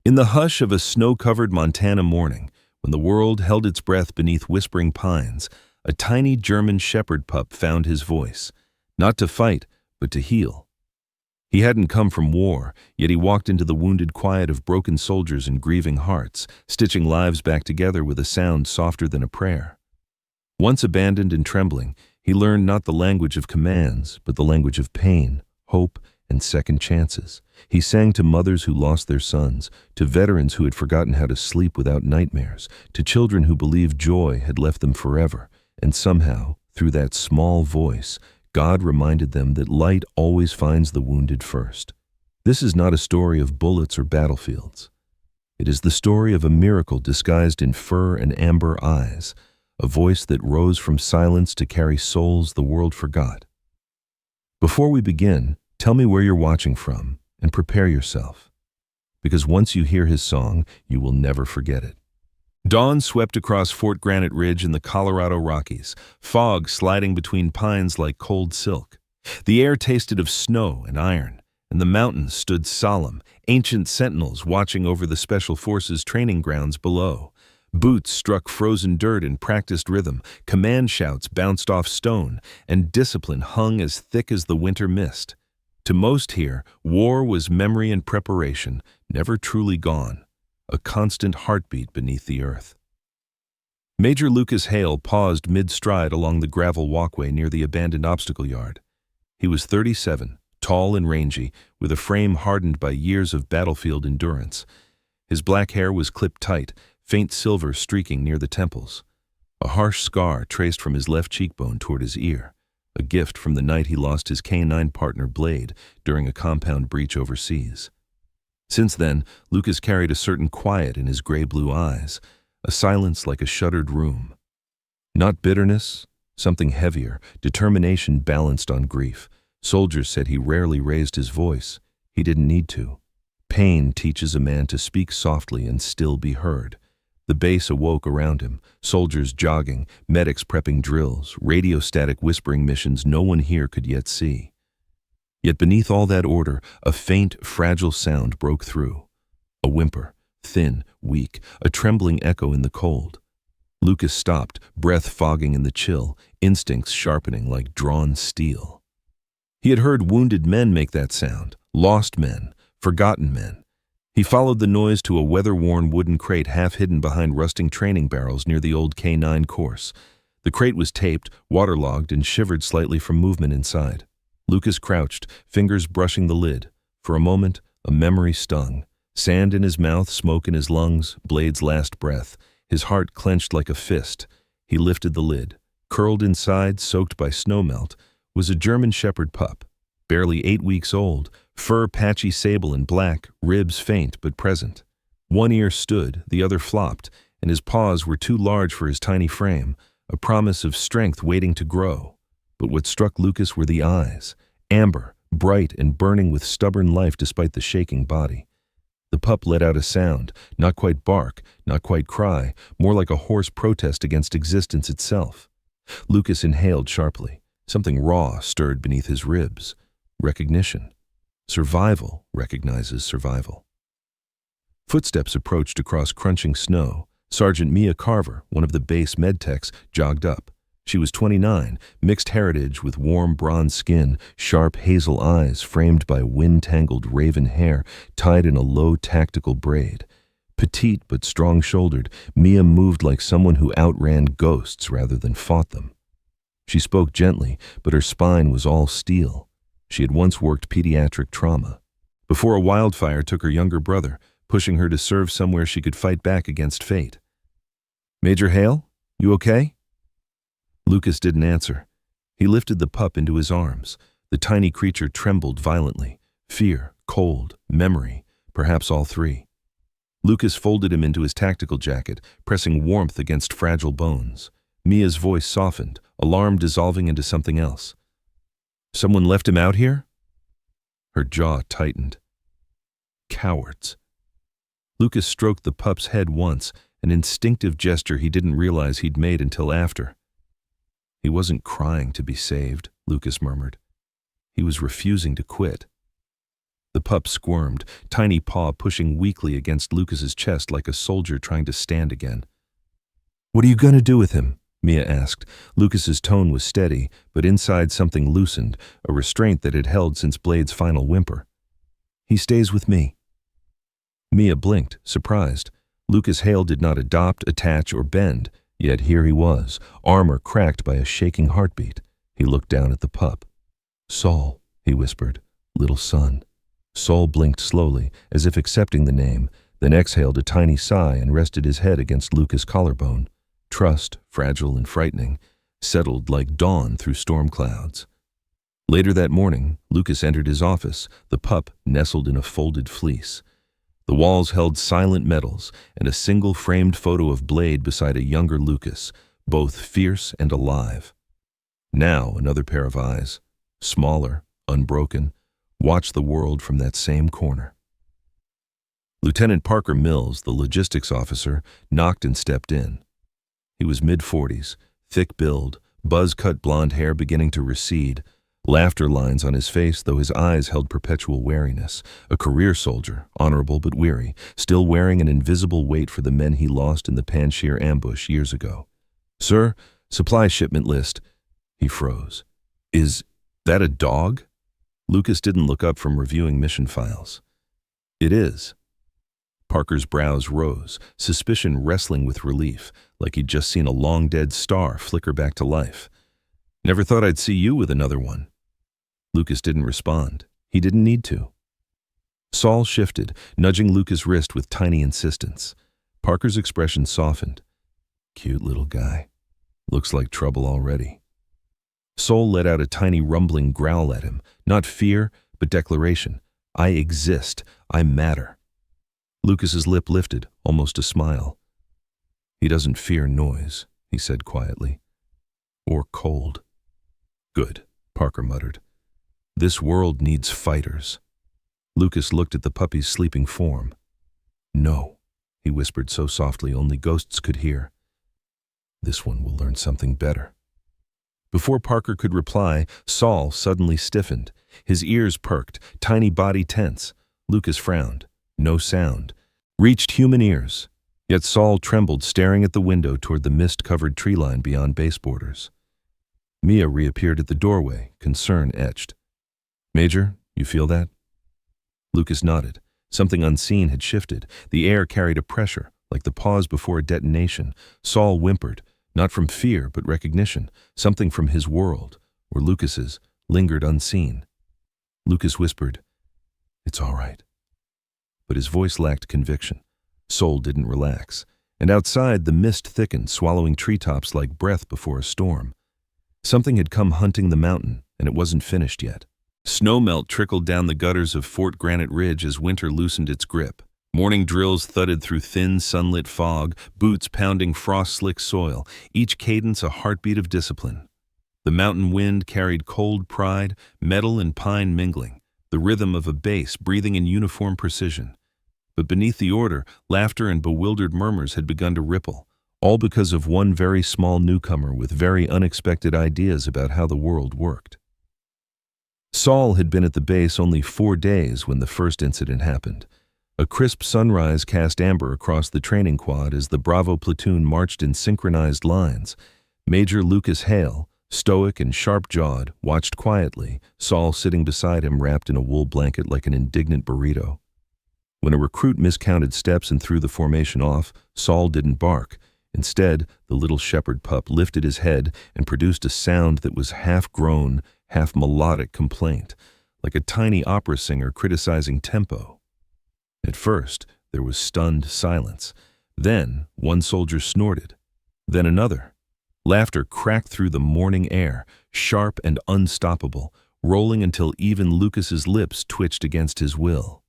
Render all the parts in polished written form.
In the hush of a snow-covered Montana morning, when the world held its breath beneath whispering pines, a tiny German shepherd pup found his voice, not to fight, but to heal. He hadn't come from war, yet he walked into the wounded quiet of broken soldiers and grieving hearts, stitching lives back together with a sound softer than a prayer. Once abandoned and trembling, he learned not the language of commands, but the language of pain, hope, and second chances. He sang to mothers who lost their sons, to veterans who had forgotten how to sleep without nightmares, to children who believed joy had left them forever, and somehow, through that small voice, God reminded them that light always finds the wounded first. This is not a story of bullets or battlefields. It is the story of a miracle disguised in fur and amber eyes, a voice that rose from silence to carry souls the world forgot. Before we begin, tell me where you're watching from, and prepare yourself. Because once you hear his song, you will never forget it. Dawn swept across Fort Granite Ridge in the Colorado Rockies, fog sliding between pines like cold silk. The air tasted of snow and iron, and the mountains stood solemn, ancient sentinels watching over the Special Forces training grounds below. Boots struck frozen dirt in practiced rhythm, command shouts bounced off stone, and discipline hung as thick as the winter mist. To most here, war was memory and preparation, never truly gone, a constant heartbeat beneath the earth. Major Lucas Hale paused mid-stride along the gravel walkway near the abandoned obstacle yard. He was 37, tall and rangy, with a frame hardened by years of battlefield endurance. His black hair was clipped tight, faint silver streaking near the temples. A harsh scar traced from his left cheekbone toward his ear, a gift from the night he lost his K-9 partner Blade during a compound breach overseas. Since then, Lucas carried a certain quiet in his gray-blue eyes, a silence like a shuttered room. Not bitterness, something heavier, determination balanced on grief. Soldiers said he rarely raised his voice. He didn't need to. Pain teaches a man to speak softly and still be heard. The base awoke around him, soldiers jogging, medics prepping drills, radio-static whispering missions no one here could yet see. Yet beneath all that order, a faint, fragile sound broke through. A whimper, thin, weak, a trembling echo in the cold. Lucas stopped, breath fogging in the chill, instincts sharpening like drawn steel. He had heard wounded men make that sound, lost men, forgotten men. He followed the noise to a weather-worn wooden crate half hidden behind rusting training barrels near the old K-9 course. The crate was taped, waterlogged, and shivered slightly from movement inside. Lucas crouched, fingers brushing the lid. For a moment, a memory stung. Sand in his mouth, smoke in his lungs, Blade's last breath. His heart clenched like a fist. He lifted the lid. Curled inside, soaked by snowmelt, was a German shepherd pup. Barely 8 weeks old, fur patchy sable and black, ribs faint but present. One ear stood, the other flopped, and his paws were too large for his tiny frame, a promise of strength waiting to grow. But what struck Lucas were the eyes, amber, bright and burning with stubborn life despite the shaking body. The pup let out a sound, not quite bark, not quite cry, more like a hoarse protest against existence itself. Lucas inhaled sharply. Something raw stirred beneath his ribs. Recognition. Survival recognizes survival. Footsteps approached across crunching snow. Sergeant Mia Carver, one of the base medtechs, jogged up. She was 29, mixed heritage with warm bronze skin, sharp hazel eyes framed by wind-tangled raven hair tied in a low tactical braid. Petite but strong-shouldered, Mia moved like someone who outran ghosts rather than fought them. She spoke gently, but her spine was all steel. She had once worked pediatric trauma. Before a wildfire took her younger brother, pushing her to serve somewhere she could fight back against fate. "Major Hale, you okay?" Lucas didn't answer. He lifted the pup into his arms. The tiny creature trembled violently. Fear, cold, memory, perhaps all three. Lucas folded him into his tactical jacket, pressing warmth against fragile bones. Mia's voice softened, alarm dissolving into something else. "Someone left him out here?" Her jaw tightened. Cowards. Lucas stroked the pup's head once, an instinctive gesture he didn't realize he'd made until after. He wasn't crying to be saved, Lucas murmured. He was refusing to quit. The pup squirmed, tiny paw pushing weakly against Lucas's chest like a soldier trying to stand again. "What are you going to do with him?" Mia asked. Lucas's tone was steady, but inside something loosened, a restraint that had held since Blade's final whimper. "He stays with me." Mia blinked, surprised. Lucas Hale did not adopt, attach, or bend, yet here he was, armor cracked by a shaking heartbeat. He looked down at the pup. "Saul," he whispered, "little son." Saul blinked slowly, as if accepting the name, then exhaled a tiny sigh and rested his head against Lucas' collarbone. Trust, fragile and frightening, settled like dawn through storm clouds. Later that morning, Lucas entered his office, the pup nestled in a folded fleece. The walls held silent medals and a single framed photo of Blade beside a younger Lucas, both fierce and alive. Now another pair of eyes, smaller, unbroken, watched the world from that same corner. Lieutenant Parker Mills, the logistics officer, knocked and stepped in. He was mid-40s, thick build, buzz-cut blonde hair beginning to recede, laughter lines on his face though his eyes held perpetual wariness. A career soldier, honorable but weary, still wearing an invisible weight for the men he lost in the Panjshir ambush years ago. "Sir, supply shipment list." He froze. "Is that a dog?" Lucas didn't look up from reviewing mission files. "It is." Parker's brows rose, suspicion wrestling with relief, like he'd just seen a long-dead star flicker back to life. "Never thought I'd see you with another one." Lucas didn't respond. He didn't need to. Saul shifted, nudging Lucas' wrist with tiny insistence. Parker's expression softened. "Cute little guy. Looks like trouble already." Saul let out a tiny rumbling growl at him, not fear, but declaration. "I exist. I matter." Lucas's lip lifted, almost a smile. "He doesn't fear noise," he said quietly. "Or cold." "Good," Parker muttered. "This world needs fighters." Lucas looked at the puppy's sleeping form. "No," he whispered so softly only ghosts could hear. "This one will learn something better." Before Parker could reply, Saul suddenly stiffened. His ears perked, tiny body tense. Lucas frowned. No sound. Reached human ears. Yet Saul trembled, staring at the window toward the mist-covered tree line beyond base borders. Mia reappeared at the doorway, concern etched. "Major, you feel that?" Lucas nodded. Something unseen had shifted. The air carried a pressure, like the pause before a detonation. Saul whimpered, not from fear but recognition. Something from his world, or Lucas's, lingered unseen. Lucas whispered, "It's all right." But his voice lacked conviction. Saul didn't relax. And outside, the mist thickened, swallowing treetops like breath before a storm. Something had come hunting the mountain, and it wasn't finished yet. Snowmelt trickled down the gutters of Fort Granite Ridge as winter loosened its grip. Morning drills thudded through thin, sunlit fog, boots pounding frost-slick soil, each cadence a heartbeat of discipline. The mountain wind carried cold pride, metal and pine mingling, the rhythm of a bass breathing in uniform precision. But beneath the order, laughter and bewildered murmurs had begun to ripple, all because of one very small newcomer with very unexpected ideas about how the world worked. Saul had been at the base only 4 days when the first incident happened. A crisp sunrise cast amber across the training quad as the Bravo platoon marched in synchronized lines. Major Lucas Hale, stoic and sharp-jawed, watched quietly, Saul sitting beside him wrapped in a wool blanket like an indignant burrito. When a recruit miscounted steps and threw the formation off, Saul didn't bark. Instead, the little shepherd pup lifted his head and produced a sound that was half-groan, half-melodic complaint, like a tiny opera singer criticizing tempo. At first, there was stunned silence. Then, one soldier snorted. Then another. Laughter cracked through the morning air, sharp and unstoppable, rolling until even Lucas's lips twitched against his will.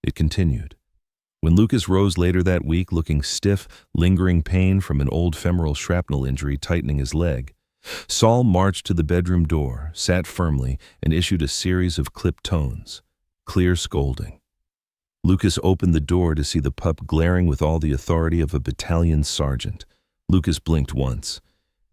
It continued. When Lucas rose later that week, looking stiff, lingering pain from an old femoral shrapnel injury tightening his leg, Saul marched to the bedroom door, sat firmly, and issued a series of clipped tones. Clear scolding. Lucas opened the door to see the pup glaring with all the authority of a battalion sergeant. Lucas blinked once.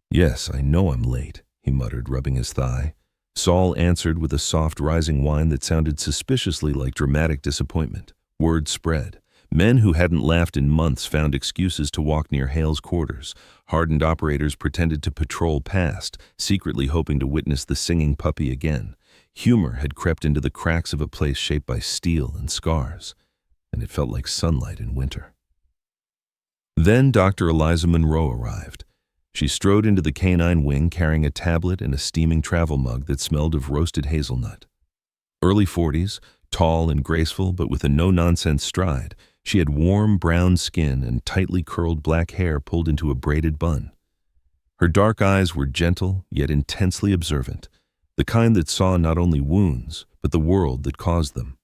"Yes, I know I'm late," he muttered, rubbing his thigh. Saul answered with a soft rising whine that sounded suspiciously like dramatic disappointment. Word spread. Men who hadn't laughed in months found excuses to walk near Hale's quarters. Hardened operators pretended to patrol past, secretly hoping to witness the singing puppy again. Humor had crept into the cracks of a place shaped by steel and scars, and it felt like sunlight in winter. Then Dr. Eliza Monroe arrived. She strode into the canine wing carrying a tablet and a steaming travel mug that smelled of roasted hazelnut. Early 40s, tall and graceful but with a no-nonsense stride, she had warm brown skin and tightly curled black hair pulled into a braided bun. Her dark eyes were gentle yet intensely observant, the kind that saw not only wounds but the world that caused them.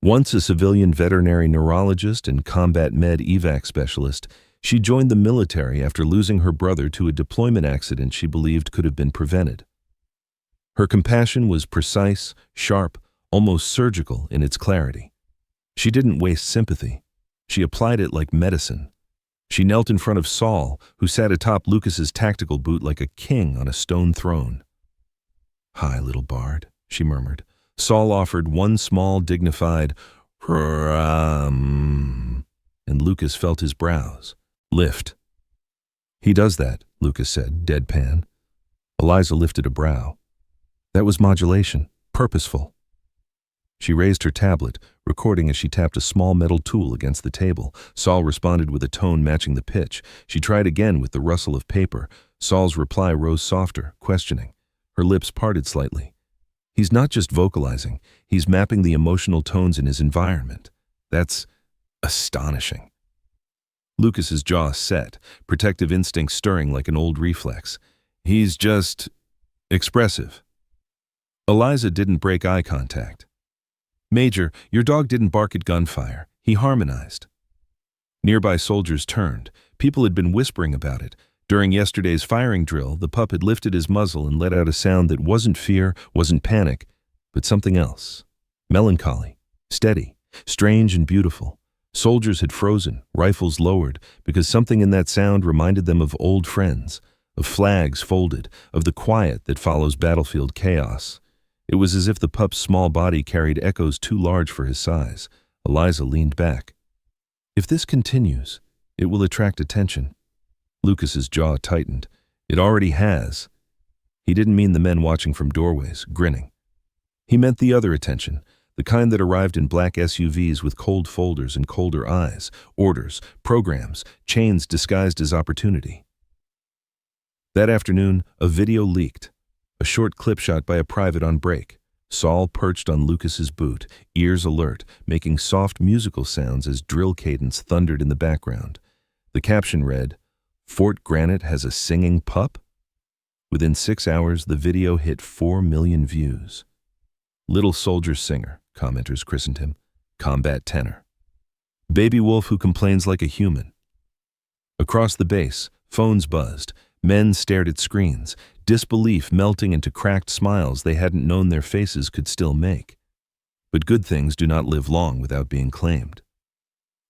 Once a civilian veterinary neurologist and combat med evac specialist, she joined the military after losing her brother to a deployment accident she believed could have been prevented. Her compassion was precise, sharp, almost surgical in its clarity. She didn't waste sympathy. She applied it like medicine. She knelt in front of Saul, who sat atop Lucas's tactical boot like a king on a stone throne. "Hi, little bard," she murmured. Saul offered one small, dignified, and Lucas felt his brows lift. "He does that," Lucas said, deadpan. Eliza lifted a brow. That was modulation, purposeful. She raised her tablet, recording as she tapped a small metal tool against the table. Saul responded with a tone matching the pitch. She tried again with the rustle of paper. Saul's reply rose softer, questioning. Her lips parted slightly. He's not just vocalizing, he's mapping the emotional tones in his environment. That's astonishing. Lucas's jaw set, protective instinct stirring like an old reflex. He's just expressive. Eliza didn't break eye contact. "Major, your dog didn't bark at gunfire. He harmonized." Nearby soldiers turned. People had been whispering about it. During yesterday's firing drill, the pup had lifted his muzzle and let out a sound that wasn't fear, wasn't panic, but something else. Melancholy, steady, strange and beautiful. Soldiers had frozen, rifles lowered, because something in that sound reminded them of old friends, of flags folded, of the quiet that follows battlefield chaos. It was as if the pup's small body carried echoes too large for his size. Eliza leaned back. "If this continues, it will attract attention." Lucas's jaw tightened. "It already has." He didn't mean the men watching from doorways, grinning. He meant the other attention, the kind that arrived in black SUVs with cold folders and colder eyes, orders, programs, chains disguised as opportunity. That afternoon, a video leaked, a short clip shot by a private on break. Saul perched on Lucas's boot, ears alert, making soft musical sounds as drill cadence thundered in the background. The caption read, "Fort Granite has a singing pup?" Within 6 hours, the video hit 4 million views. "Little soldier singer," commenters christened him, "combat tenor. Baby wolf who complains like a human." Across the base, phones buzzed. Men stared at screens, disbelief melting into cracked smiles they hadn't known their faces could still make. But good things do not live long without being claimed.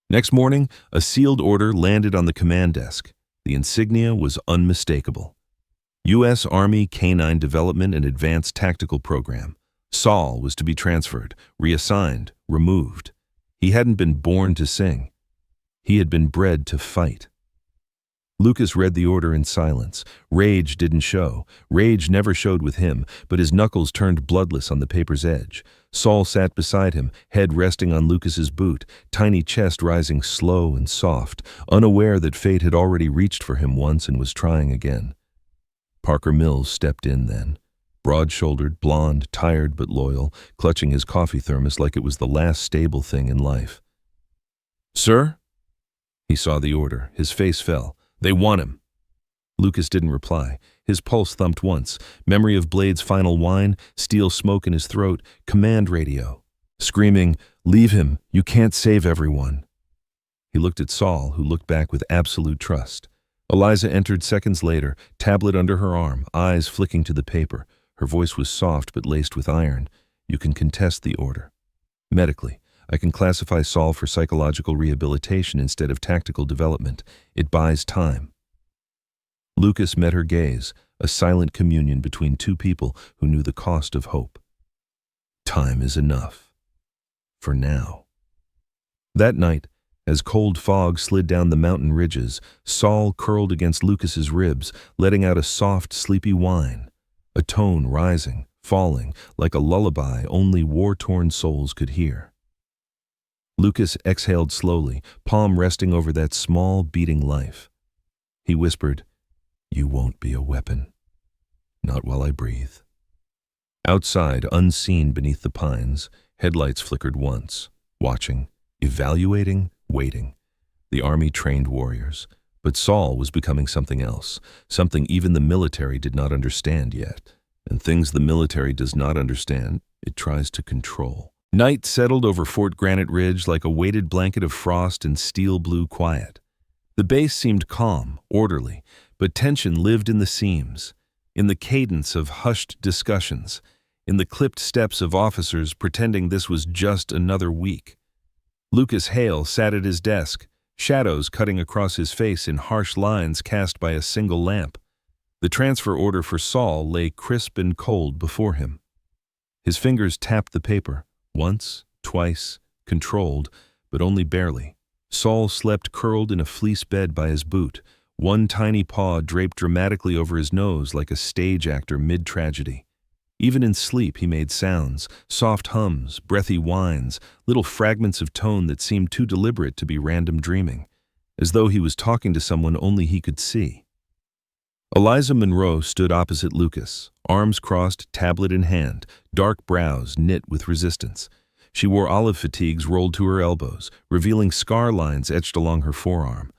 Next morning, a sealed order landed on the command desk. The insignia was unmistakable. U.S. Army Canine Development and Advanced Tactical Program. Saul was to be transferred, reassigned, removed. He hadn't been born to sing. He had been bred to fight. Lucas read the order in silence. Rage didn't show. Rage never showed with him, but his knuckles turned bloodless on the paper's edge. Saul sat beside him, head resting on Lucas's boot, tiny chest rising slow and soft, unaware that fate had already reached for him once and was trying again. Parker Mills stepped in then. Broad-shouldered, blonde, tired but loyal, clutching his coffee thermos like it was the last stable thing in life. "Sir?" He saw the order. His face fell. "They want him." Lucas didn't reply. His pulse thumped once. Memory of Blade's final whine, steel smoke in his throat, command radio. Screaming, "Leave him. You can't save everyone." He looked at Saul, who looked back with absolute trust. Eliza entered seconds later, tablet under her arm, eyes flicking to the paper. Her voice was soft but laced with iron. "You can contest the order. Medically, I can classify Saul for psychological rehabilitation instead of tactical development. It buys time." Lucas met her gaze, a silent communion between two people who knew the cost of hope. Time is enough. For now. That night, as cold fog slid down the mountain ridges, Saul curled against Lucas's ribs, letting out a soft, sleepy whine, a tone rising, falling, like a lullaby only war-torn souls could hear. Lucas exhaled slowly, palm resting over that small, beating life. He whispered, "You won't be a weapon. Not while I breathe." Outside, unseen beneath the pines, headlights flickered once, watching, evaluating, waiting. The army trained warriors. But Saul was becoming something else, something even the military did not understand yet. And things the military does not understand, it tries to control. Night settled over Fort Granite Ridge like a weighted blanket of frost and steel-blue quiet. The base seemed calm, orderly, but tension lived in the seams, in the cadence of hushed discussions, in the clipped steps of officers pretending this was just another week. Lucas Hale sat at his desk, shadows cutting across his face in harsh lines cast by a single lamp. The transfer order for Saul lay crisp and cold before him. His fingers tapped the paper, once, twice, controlled, but only barely. Saul slept curled in a fleece bed by his boot, one tiny paw draped dramatically over his nose like a stage actor mid-tragedy. Even in sleep he made sounds, soft hums, breathy whines, little fragments of tone that seemed too deliberate to be random dreaming, as though he was talking to someone only he could see. Eliza Monroe stood opposite Lucas, arms crossed, tablet in hand, dark brows knit with resistance. She wore olive fatigues rolled to her elbows, revealing scar lines etched along her forearm,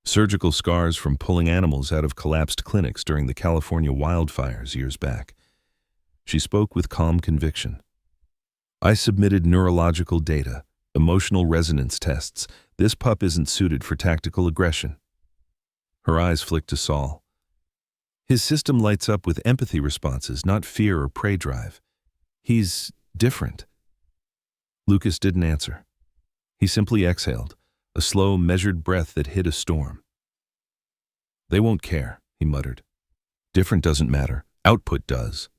surgical scars from pulling animals out of collapsed clinics during the California wildfires years back. She spoke with calm conviction. "I submitted neurological data, emotional resonance tests. This pup isn't suited for tactical aggression." Her eyes flicked to Saul. "His system lights up with empathy responses, not fear or prey drive. He's different." Lucas didn't answer. He simply exhaled, a slow, measured breath that hid a storm. "They won't care," he muttered. "Different doesn't matter. Output does."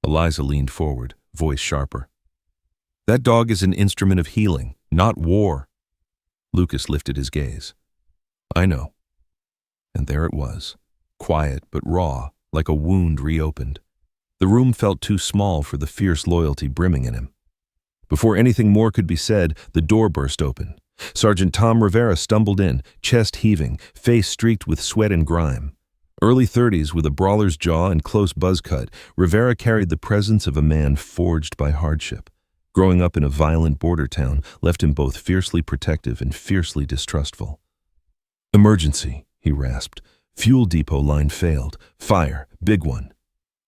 Eliza leaned forward, voice sharper. "That dog is an instrument of healing, not war." Lucas lifted his gaze. "I know." And there it was, quiet but raw, like a wound reopened. The room felt too small for the fierce loyalty brimming in him. Before anything more could be said, the door burst open. Sergeant Tom Rivera stumbled in, chest heaving, face streaked with sweat and grime. Early 30s with a brawler's jaw and close buzz cut, Rivera carried the presence of a man forged by hardship. Growing up in a violent border town left him both fiercely protective and fiercely distrustful. "Emergency," he rasped. "Fuel depot line failed. Fire, big one."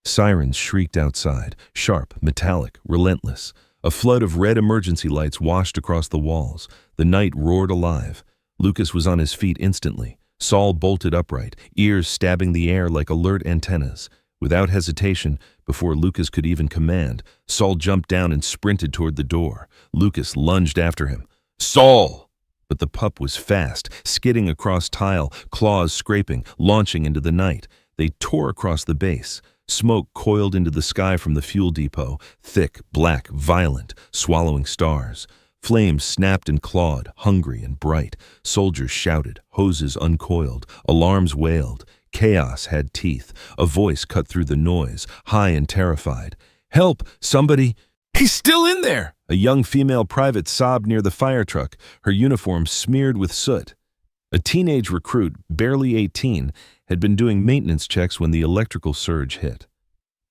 Sirens shrieked outside, sharp, metallic, relentless. A flood of red emergency lights washed across the walls. The night roared alive. Lucas was on his feet instantly. Saul bolted upright, ears stabbing the air like alert antennas. Without hesitation, before Lucas could even command, Saul jumped down and sprinted toward the door. Lucas lunged after him. "Saul!" But the pup was fast, skidding across tile, claws scraping, launching into the night. They tore across the base. Smoke coiled into the sky from the fuel depot, thick, black, violent, swallowing stars. Flames snapped and clawed, hungry and bright. Soldiers shouted, hoses uncoiled, alarms wailed. Chaos had teeth. A voice cut through the noise, high and terrified. "Help! Somebody! He's still in there!" A young female private sobbed near the fire truck, her uniform smeared with soot. A teenage recruit, barely 18, had been doing maintenance checks when the electrical surge hit.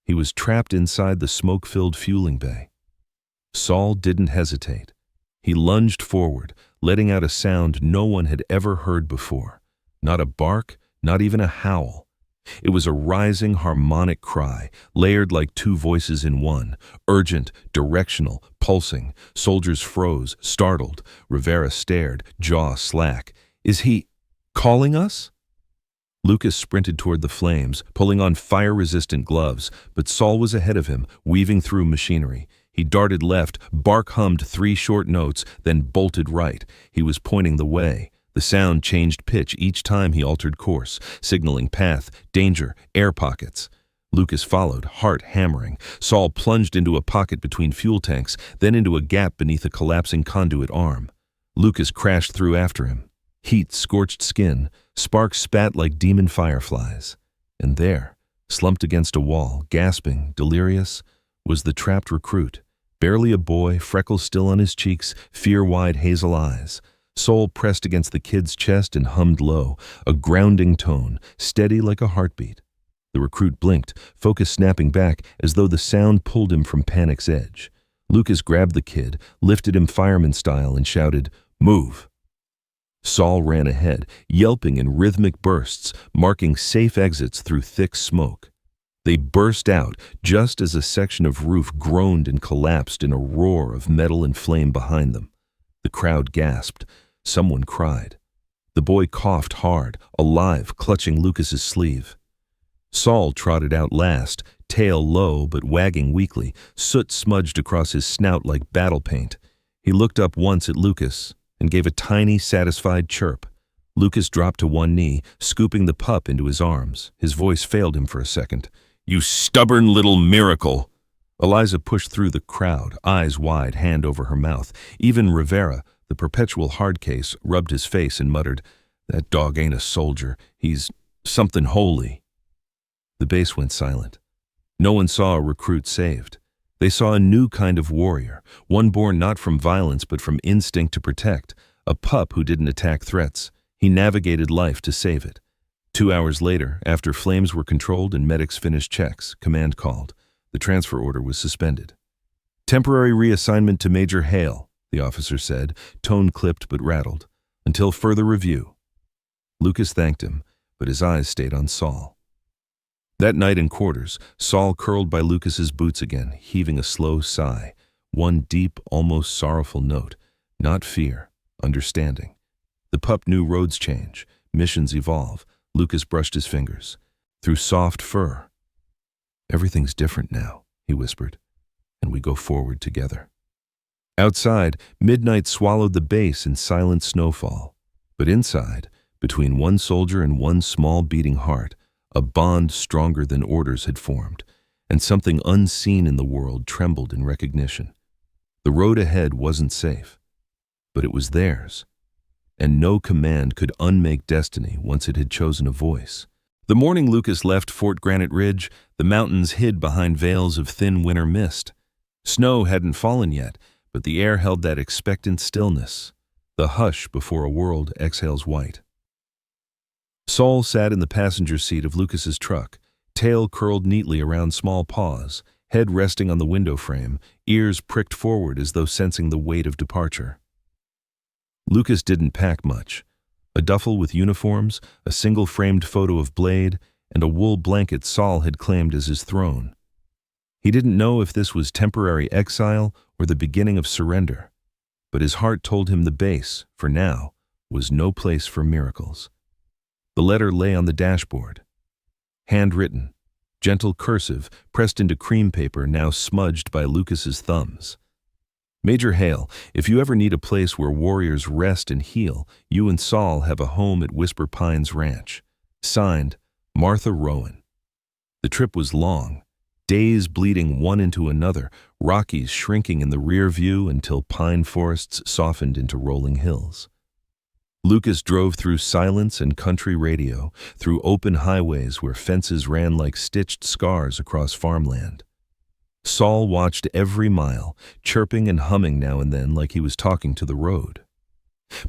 He was trapped inside the smoke-filled fueling bay. Saul didn't hesitate. He lunged forward, letting out a sound no one had ever heard before. Not a bark, not even a howl. It was a rising harmonic cry, layered like two voices in one, urgent, directional, pulsing. Soldiers froze, startled. Rivera stared, jaw slack. "Is he calling us?" Lucas sprinted toward the flames, pulling on fire-resistant gloves, but Saul was ahead of him, weaving through machinery. He darted left, bark hummed 3 short notes, then bolted right. He was pointing the way. The sound changed pitch each time he altered course, signaling path, danger, air pockets. Lucas followed, heart hammering. Saul plunged into a pocket between fuel tanks, then into a gap beneath a collapsing conduit arm. Lucas crashed through after him. Heat scorched skin, sparks spat like demon fireflies. And there, slumped against a wall, gasping, delirious, was the trapped recruit. Barely a boy, freckles still on his cheeks, fear-wide hazel eyes. Saul pressed against the kid's chest and hummed low, a grounding tone, steady like a heartbeat. The recruit blinked, focus snapping back as though the sound pulled him from panic's edge. Lucas grabbed the kid, lifted him fireman style, and shouted, "Move!" Saul ran ahead, yelping in rhythmic bursts, marking safe exits through thick smoke. They burst out just as a section of roof groaned and collapsed in a roar of metal and flame behind them. The crowd gasped. Someone cried. The boy coughed hard, alive, clutching Lucas's sleeve. Saul trotted out last, tail low but wagging weakly, soot smudged across his snout like battle paint. He looked up once at Lucas and gave a tiny, satisfied chirp. Lucas dropped to one knee, scooping the pup into his arms. His voice failed him for a second. "You stubborn little miracle!" Eliza pushed through the crowd, eyes wide, hand over her mouth. Even Rivera, the perpetual hard case, rubbed his face and muttered, "That dog ain't a soldier. He's something holy." The base went silent. No one saw a recruit saved. They saw a new kind of warrior, one born not from violence but from instinct to protect, a pup who didn't attack threats. He navigated life to save it. 2 hours later, after flames were controlled and medics finished checks, command called. The transfer order was suspended. "Temporary reassignment to Major Hale," the officer said, tone clipped but rattled, "until further review." Lucas thanked him, but his eyes stayed on Saul. That night in quarters, Saul curled by Lucas's boots again, heaving a slow sigh, one deep, almost sorrowful note, not fear, understanding. The pup knew roads change, missions evolve. Lucas brushed his fingers. Through soft fur. "Everything's different now," he whispered, "and we go forward together." Outside, midnight swallowed the base in silent snowfall. But inside, between one soldier and one small beating heart, a bond stronger than orders had formed, and something unseen in the world trembled in recognition. The road ahead wasn't safe, but it was theirs, and no command could unmake destiny once it had chosen a voice. The morning Lucas left Fort Granite Ridge, the mountains hid behind veils of thin winter mist. Snow hadn't fallen yet, but the air held that expectant stillness, the hush before a world exhales white. Saul sat in the passenger seat of Lucas's truck, tail curled neatly around small paws, head resting on the window frame, ears pricked forward as though sensing the weight of departure. Lucas didn't pack much. A duffel with uniforms, a single framed photo of Blade, and a wool blanket Saul had claimed as his throne. He didn't know if this was temporary exile or the beginning of surrender, but his heart told him the base, for now, was no place for miracles. The letter lay on the dashboard. Handwritten, gentle cursive, pressed into cream paper now smudged by Lucas's thumbs. "Major Hale, if you ever need a place where warriors rest and heal, you and Saul have a home at Whisper Pines Ranch." Signed, Martha Rowan. The trip was long, days bleeding one into another, Rockies shrinking in the rear view until pine forests softened into rolling hills. Lucas drove through silence and country radio, through open highways where fences ran like stitched scars across farmland. Saul watched every mile, chirping and humming now and then like he was talking to the road.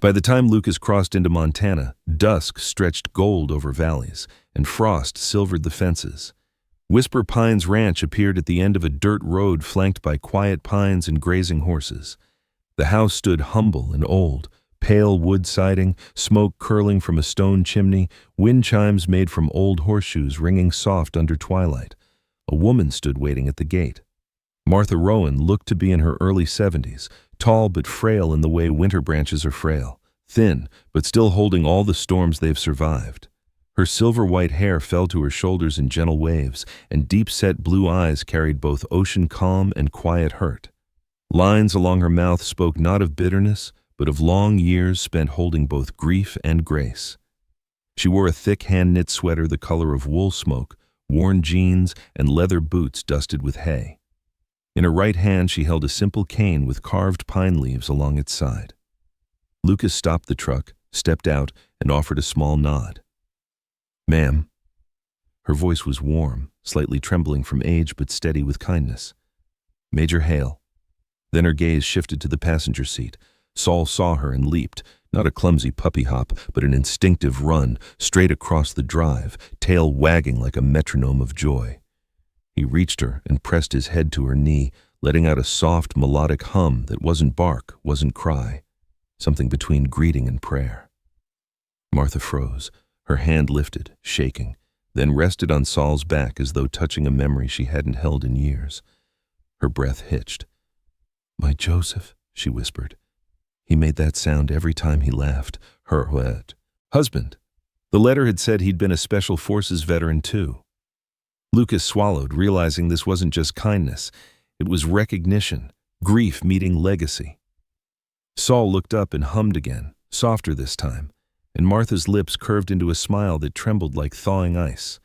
By the time Lucas crossed into Montana, dusk stretched gold over valleys, and frost silvered the fences. Whisper Pines Ranch appeared at the end of a dirt road flanked by quiet pines and grazing horses. The house stood humble and old, pale wood siding, smoke curling from a stone chimney, wind chimes made from old horseshoes ringing soft under twilight. A woman stood waiting at the gate. Martha Rowan looked to be in her early 70s, tall but frail in the way winter branches are frail, thin but still holding all the storms they've survived. Her silver-white hair fell to her shoulders in gentle waves, and deep-set blue eyes carried both ocean calm and quiet hurt. Lines along her mouth spoke not of bitterness, but of long years spent holding both grief and grace. She wore a thick hand-knit sweater the color of wool smoke, worn jeans, and leather boots dusted with hay. In her right hand she held a simple cane with carved pine leaves along its side. Lucas stopped the truck, stepped out, and offered a small nod. "Ma'am." Her voice was warm, slightly trembling from age but steady with kindness. "Major Hale." Then her gaze shifted to the passenger seat. Saul saw her and leaped, not a clumsy puppy hop, but an instinctive run, straight across the drive, tail wagging like a metronome of joy. He reached her and pressed his head to her knee, letting out a soft, melodic hum that wasn't bark, wasn't cry, something between greeting and prayer. Martha froze, her hand lifted, shaking, then rested on Saul's back as though touching a memory she hadn't held in years. Her breath hitched. "My Joseph," she whispered. He made that sound every time he laughed. Her husband. The letter had said he'd been a Special Forces veteran too. Lucas swallowed, realizing this wasn't just kindness. It was recognition, grief meeting legacy. Saul looked up and hummed again, softer this time, and Martha's lips curved into a smile that trembled like thawing ice.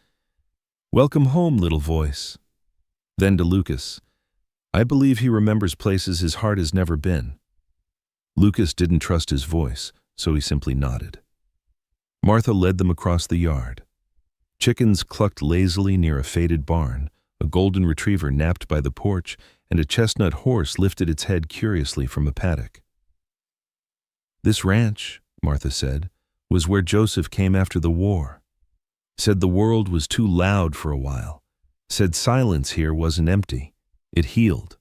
"Welcome home, little voice." Then to Lucas, "I believe he remembers places his heart has never been." Lucas didn't trust his voice, so he simply nodded. Martha led them across the yard. Chickens clucked lazily near a faded barn, a golden retriever napped by the porch, and a chestnut horse lifted its head curiously from a paddock. "This ranch," Martha said, "was where Joseph came after the war. Said the world was too loud for a while. Said silence here wasn't empty. It healed."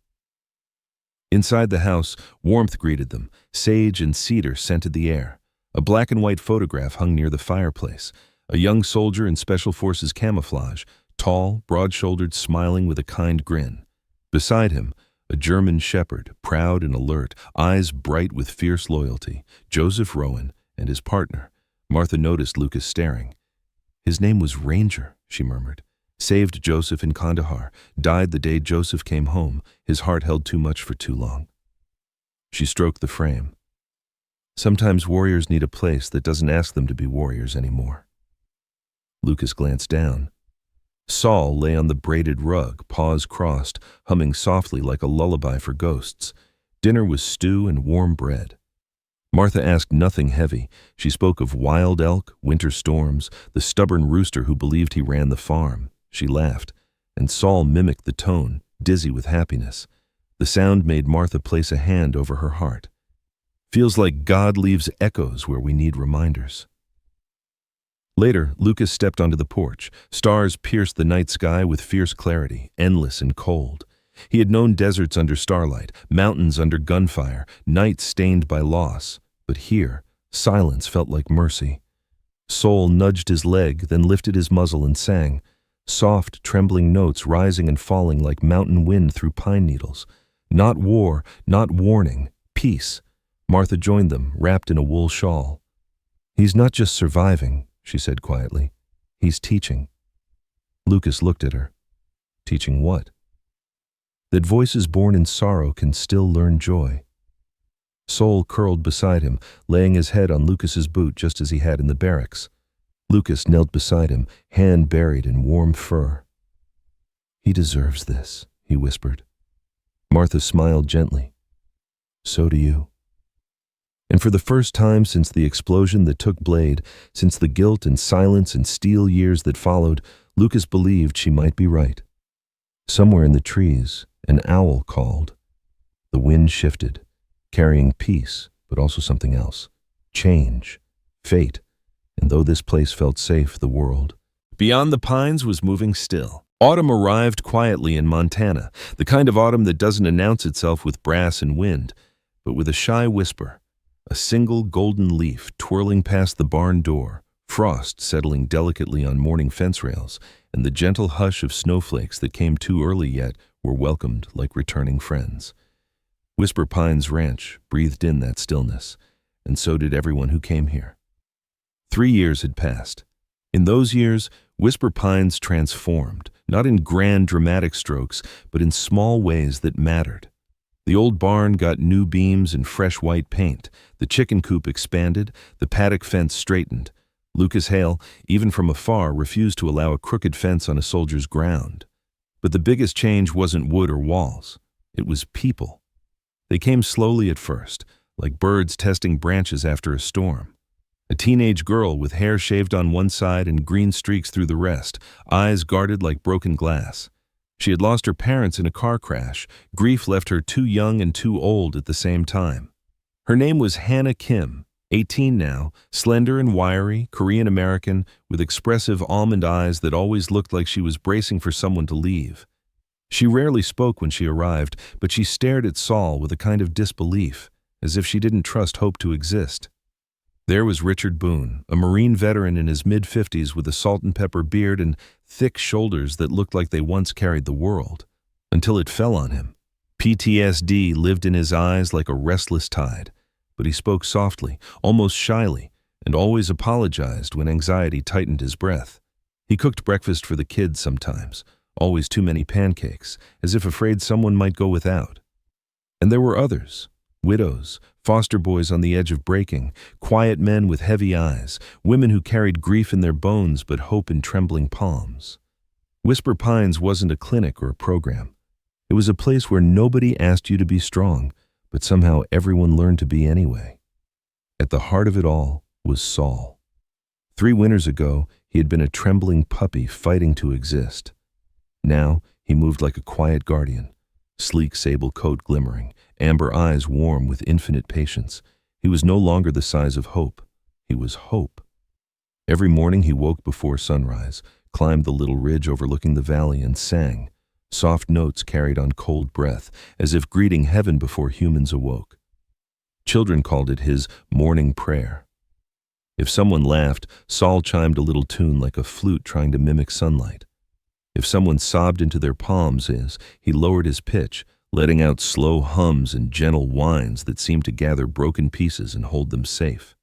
Inside the house, warmth greeted them. Sage and cedar scented the air. A black and white photograph hung near the fireplace. A young soldier in Special Forces camouflage, tall, broad-shouldered, smiling with a kind grin. Beside him, a German shepherd, proud and alert, eyes bright with fierce loyalty, Joseph Rowan, and his partner. Martha noticed Lucas staring. "His name was Ranger," she murmured. "Saved Joseph in Kandahar, died the day Joseph came home. His heart held too much for too long." She stroked the frame. "Sometimes warriors need a place that doesn't ask them to be warriors anymore." Lucas glanced down. Saul lay on the braided rug, paws crossed, humming softly like a lullaby for ghosts. Dinner was stew and warm bread. Martha asked nothing heavy. She spoke of wild elk, winter storms, the stubborn rooster who believed he ran the farm. She laughed, and Saul mimicked the tone, dizzy with happiness. The sound made Martha place a hand over her heart. "Feels like God leaves echoes where we need reminders." Later, Lucas stepped onto the porch. Stars pierced the night sky with fierce clarity, endless and cold. He had known deserts under starlight, mountains under gunfire, nights stained by loss. But here, silence felt like mercy. Saul nudged his leg, then lifted his muzzle and sang, soft, trembling notes rising and falling like mountain wind through pine needles. Not war, not warning, peace. Martha joined them, wrapped in a wool shawl. "He's not just surviving," she said quietly. "He's teaching." Lucas looked at her. "Teaching what?" "That voices born in sorrow can still learn joy." Saul curled beside him, laying his head on Lucas's boot just as he had in the barracks. Lucas knelt beside him, hand buried in warm fur. "He deserves this," he whispered. Martha smiled gently. "So do you." And for the first time since the explosion that took Blade, since the guilt and silence and steel years that followed, Lucas believed she might be right. Somewhere in the trees, an owl called. The wind shifted, carrying peace, but also something else. Change, fate, and though this place felt safe, the world. Beyond the pines was moving still. Autumn arrived quietly in Montana, the kind of autumn that doesn't announce itself with brass and wind, but with a shy whisper. A single golden leaf twirling past the barn door, frost settling delicately on morning fence rails, and the gentle hush of snowflakes that came too early yet were welcomed like returning friends. Whisper Pines Ranch breathed in that stillness, and so did everyone who came here. 3 years had passed. In those years, Whisper Pines transformed, not in grand dramatic strokes, but in small ways that mattered. The old barn got new beams and fresh white paint. The chicken coop expanded, the paddock fence straightened. Lucas Hale, even from afar, refused to allow a crooked fence on a soldier's ground. But the biggest change wasn't wood or walls. It was people. They came slowly at first, like birds testing branches after a storm. A teenage girl with hair shaved on one side and green streaks through the rest, eyes guarded like broken glass. She had lost her parents in a car crash. Grief left her too young and too old at the same time. Her name was Hannah Kim, 18 now, slender and wiry, Korean-American, with expressive almond eyes that always looked like she was bracing for someone to leave. She rarely spoke when she arrived, but she stared at Saul with a kind of disbelief, as if she didn't trust hope to exist. There was Richard Boone, a Marine veteran in his mid-50s with a salt-and-pepper beard and thick shoulders that looked like they once carried the world, until it fell on him. PTSD lived in his eyes like a restless tide, but he spoke softly, almost shyly, and always apologized when anxiety tightened his breath. He cooked breakfast for the kids sometimes, always too many pancakes, as if afraid someone might go without. And there were others. Widows, foster boys on the edge of breaking, quiet men with heavy eyes, women who carried grief in their bones but hope in trembling palms. Whisper Pines wasn't a clinic or a program. It was a place where nobody asked you to be strong, but somehow everyone learned to be anyway. At the heart of it all was Saul. 3 winters ago, he had been a trembling puppy fighting to exist. Now, he moved like a quiet guardian, sleek sable coat glimmering, amber eyes warm with infinite patience. He was no longer the size of hope. He was hope. Every morning he woke before sunrise, climbed the little ridge overlooking the valley and sang. Soft notes carried on cold breath, as if greeting heaven before humans awoke. Children called it his morning prayer. If someone laughed, Saul chimed a little tune like a flute trying to mimic sunlight. If someone sobbed into their palms, he lowered his pitch, letting out slow hums and gentle whines that seemed to gather broken pieces and hold them safe.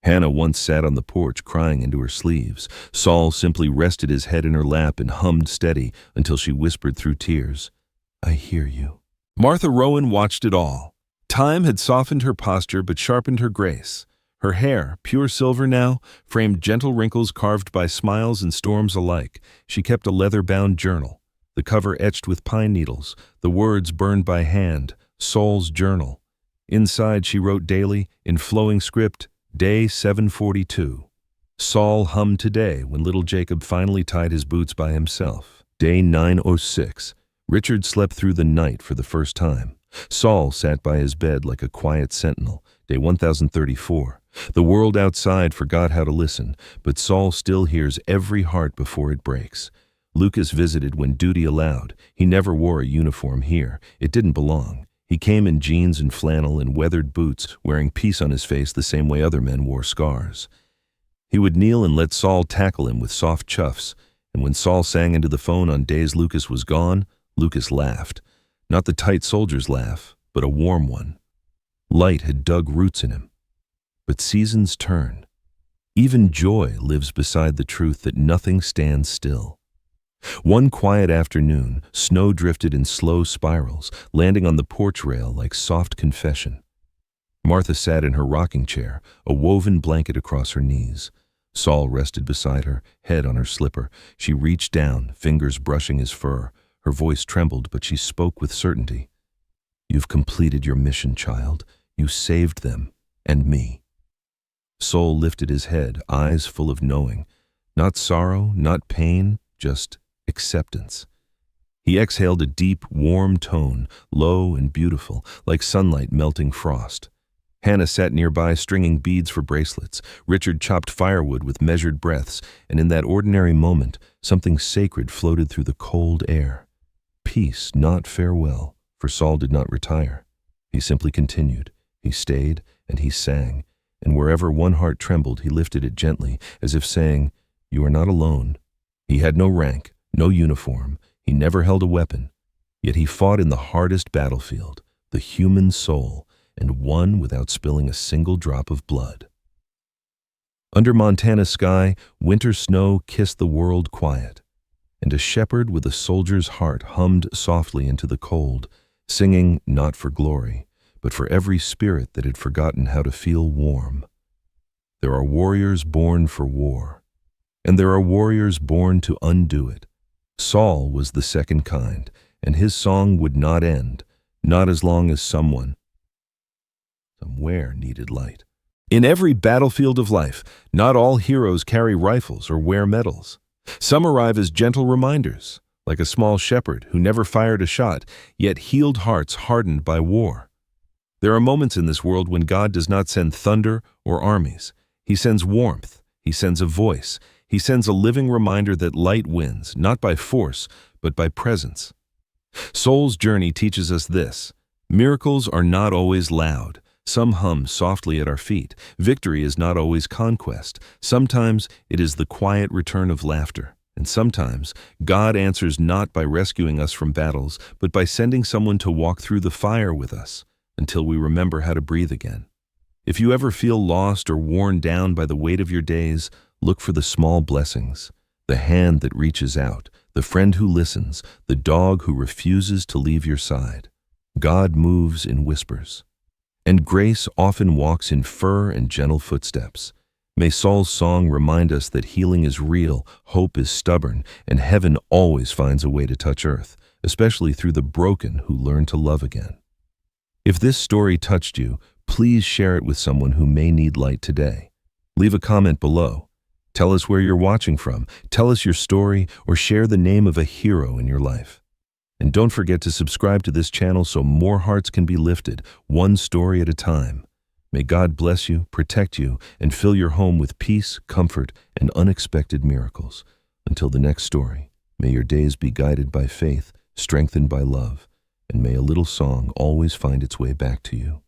Hannah once sat on the porch crying into her sleeves. Saul simply rested his head in her lap and hummed steady until she whispered through tears, "I hear you." Martha Rowan watched it all. Time had softened her posture but sharpened her grace. Her hair, pure silver now, framed gentle wrinkles carved by smiles and storms alike. She kept a leather-bound journal, the cover etched with pine needles, the words burned by hand, Saul's journal. Inside she wrote daily, in flowing script, Day 742. Saul hummed today when little Jacob finally tied his boots by himself. Day 906. Richard slept through the night for the first time. Saul sat by his bed like a quiet sentinel. Day 1034. The world outside forgot how to listen, but Saul still hears every heart before it breaks. Lucas visited when duty allowed. He never wore a uniform here. It didn't belong. He came in jeans and flannel and weathered boots, wearing peace on his face the same way other men wore scars. He would kneel and let Saul tackle him with soft chuffs, and when Saul sang into the phone on days Lucas was gone, Lucas laughed. Not the tight soldier's laugh, but a warm one. Light had dug roots in him. But seasons turn. Even joy lives beside the truth that nothing stands still. One quiet afternoon, snow drifted in slow spirals, landing on the porch rail like soft confession. Martha sat in her rocking chair, a woven blanket across her knees. Saul rested beside her, head on her slipper. She reached down, fingers brushing his fur. Her voice trembled, but she spoke with certainty. "You've completed your mission, child. You saved them, and me." Saul lifted his head, eyes full of knowing. Not sorrow, not pain, just acceptance. He exhaled a deep, warm tone, low and beautiful, like sunlight melting frost. Hannah sat nearby stringing beads for bracelets. Richard chopped firewood with measured breaths, and in that ordinary moment, something sacred floated through the cold air. Peace, not farewell, for Saul did not retire. He simply continued. He stayed, and he sang, and wherever one heart trembled, he lifted it gently, as if saying, "You are not alone." He had no rank, no uniform. He never held a weapon. Yet he fought in the hardest battlefield, the human soul, and won without spilling a single drop of blood. Under Montana's sky, winter snow kissed the world quiet, and a shepherd with a soldier's heart hummed softly into the cold, singing not for glory, but for every spirit that had forgotten how to feel warm. There are warriors born for war, and there are warriors born to undo it. Saul was the second kind, and his song would not end, not as long as somewhere needed light. In every battlefield of life, not all heroes carry rifles or wear medals. Some arrive as gentle reminders, like a small shepherd who never fired a shot, yet healed hearts hardened by war. There are moments in this world when God does not send thunder or armies. He sends warmth. He sends a voice. He sends a living reminder that light wins, not by force, but by presence. Soul's journey teaches us this: miracles are not always loud. Some hum softly at our feet. Victory is not always conquest. Sometimes it is the quiet return of laughter. And sometimes God answers not by rescuing us from battles, but by sending someone to walk through the fire with us until we remember how to breathe again. If you ever feel lost or worn down by the weight of your days, look for the small blessings: the hand that reaches out, the friend who listens, the dog who refuses to leave your side. God moves in whispers. And grace often walks in fur and gentle footsteps. May Saul's song remind us that healing is real, hope is stubborn, and heaven always finds a way to touch earth, especially through the broken who learn to love again. If this story touched you, please share it with someone who may need light today. Leave a comment below. Tell us where you're watching from, tell us your story, or share the name of a hero in your life. And don't forget to subscribe to this channel so more hearts can be lifted, one story at a time. May God bless you, protect you, and fill your home with peace, comfort, and unexpected miracles. Until the next story, may your days be guided by faith, strengthened by love, and may a little song always find its way back to you.